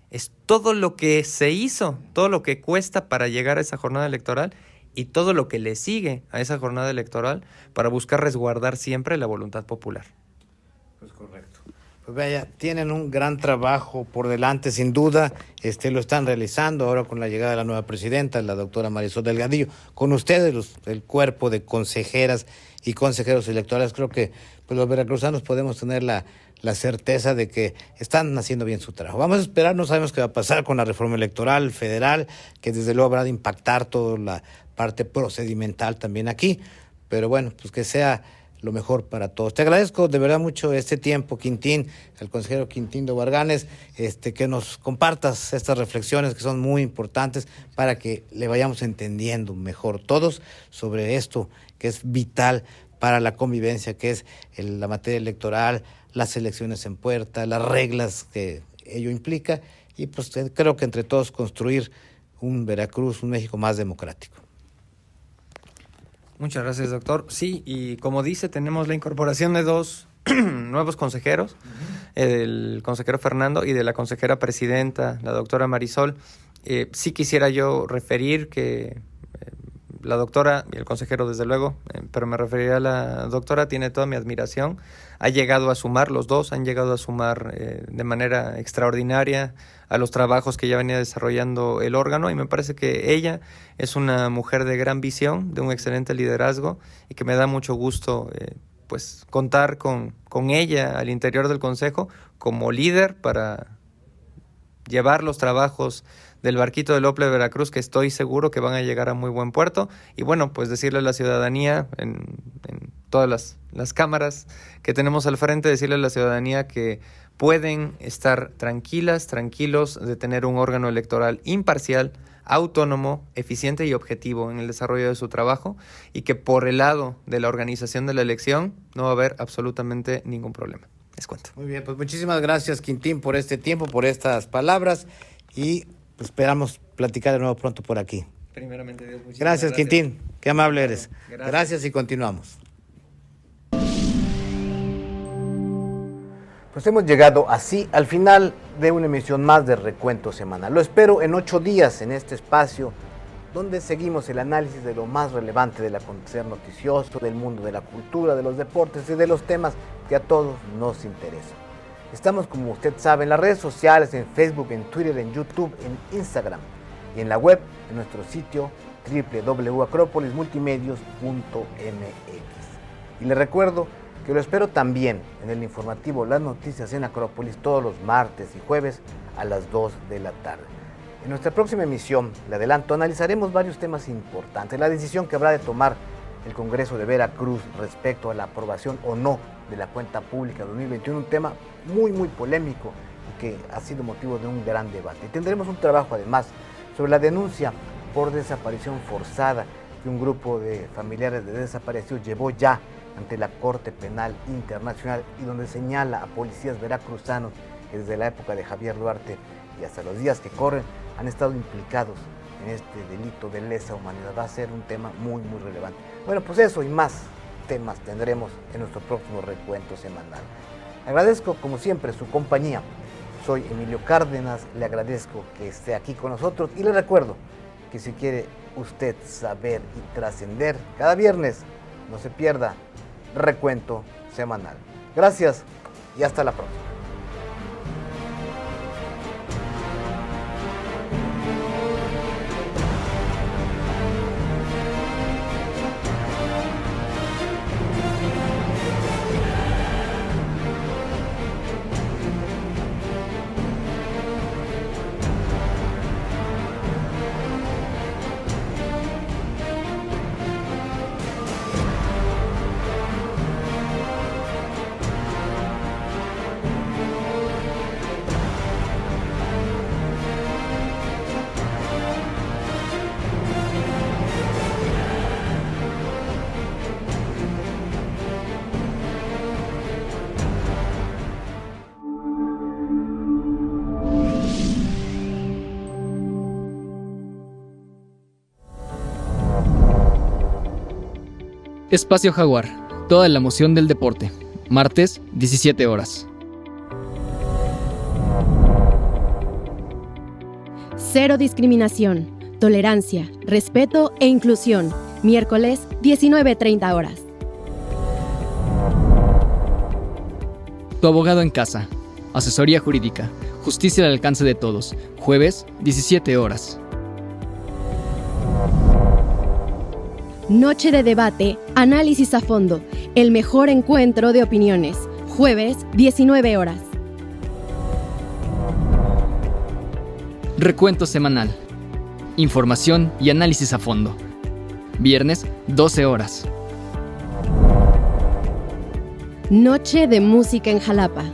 Es todo lo que se hizo, todo lo que cuesta para llegar a esa jornada electoral y todo lo que le sigue a esa jornada electoral para buscar resguardar siempre la voluntad popular. Pues correcto. Pues vaya, tienen un gran trabajo por delante, sin duda, lo están realizando ahora con la llegada de la nueva presidenta, la doctora Marisol Delgadillo. Con ustedes, el cuerpo de consejeras y consejeros electorales, creo que pues los veracruzanos podemos tener la certeza de que están haciendo bien su trabajo. Vamos a esperar, no sabemos qué va a pasar con la reforma electoral federal, que desde luego habrá de impactar toda la parte procedimental también aquí, pero bueno, pues que sea lo mejor para todos. Te agradezco de verdad mucho este tiempo, Quintín, el consejero Quintín de Varganes, que nos compartas estas reflexiones que son muy importantes para que le vayamos entendiendo mejor todos sobre esto que es vital para la convivencia, que es la materia electoral, las elecciones en puerta, las reglas que ello implica, y pues creo que entre todos construir un Veracruz, un México más democrático. Muchas gracias, doctor. Sí, y como dice, tenemos la incorporación de 2 nuevos consejeros, el consejero Fernando y de la consejera presidenta, la doctora Marisol. Sí quisiera yo referir que la doctora y el consejero, desde luego, pero me referiría a la doctora, tiene toda mi admiración. Ha llegado a sumar, los dos han llegado a sumar de manera extraordinaria a los trabajos que ya venía desarrollando el órgano, y me parece que ella es una mujer de gran visión, de un excelente liderazgo, y que me da mucho gusto pues contar con ella al interior del consejo como líder para llevar los trabajos del barquito del OPLE Veracruz, que estoy seguro que van a llegar a muy buen puerto. Y bueno, pues decirle a la ciudadanía en todas las cámaras que tenemos al frente, decirle a la ciudadanía que pueden estar tranquilos de tener un órgano electoral imparcial, autónomo, eficiente y objetivo en el desarrollo de su trabajo, y que por el lado de la organización de la elección no va a haber absolutamente ningún problema. Les cuento. Muy bien, pues muchísimas gracias, Quintín, por este tiempo, por estas palabras, y pues esperamos platicar de nuevo pronto por aquí. Primeramente, Dios, muchísimas gracias, Quintín, qué amable eres. Gracias y continuamos. Pues hemos llegado así al final de una emisión más de Recuento Semanal. Lo espero en 8 días en este espacio donde seguimos el análisis de lo más relevante del acontecer noticioso, del mundo de la cultura, de los deportes y de los temas que a todos nos interesan. Estamos, como usted sabe, en las redes sociales, en Facebook, en Twitter, en YouTube, en Instagram y en la web, en nuestro sitio www.acropolismultimedios.mx. Y le recuerdo que lo espero también en el informativo Las Noticias en Acrópolis todos los martes y jueves a las 2 de la tarde. En nuestra próxima emisión, le adelanto, analizaremos varios temas importantes. La decisión que habrá de tomar el Congreso de Veracruz respecto a la aprobación o no de la cuenta pública 2021, un tema muy polémico y que ha sido motivo de un gran debate. Y tendremos un trabajo además sobre la denuncia por desaparición forzada que un grupo de familiares de desaparecidos llevó ya ante la Corte Penal Internacional y donde señala a policías veracruzanos que desde la época de Javier Duarte y hasta los días que corren han estado implicados en este delito de lesa humanidad. Va a ser un tema muy relevante. Bueno, pues eso y más temas tendremos en nuestro próximo recuento semanal. Agradezco como siempre su compañía. Soy Emilio Cárdenas, le agradezco que esté aquí con nosotros y le recuerdo que si quiere usted saber y trascender, cada viernes no se pierda Recuento Semanal. Gracias y hasta la próxima. Espacio Jaguar, toda la emoción del deporte. Martes, 17 horas. Cero discriminación, tolerancia, respeto e inclusión. Miércoles, 19:30 horas. Tu abogado en casa. Asesoría jurídica. Justicia al alcance de todos. Jueves, 17 horas. Noche de debate, análisis a fondo, el mejor encuentro de opiniones. Jueves, 19 horas. Recuento semanal. Información y análisis a fondo. Viernes, 12 horas. Noche de música en Jalapa.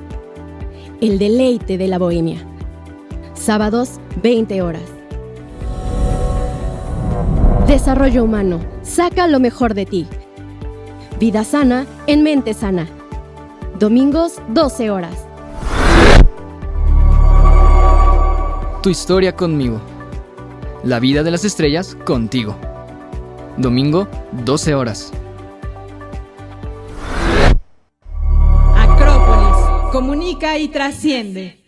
El deleite de la bohemia. Sábados, 20 horas. Desarrollo humano. Saca lo mejor de ti. Vida sana en mente sana. Domingos, 12 horas. Tu historia conmigo. La vida de las estrellas contigo. Domingo, 12 horas. Acrópolis, comunica y trasciende.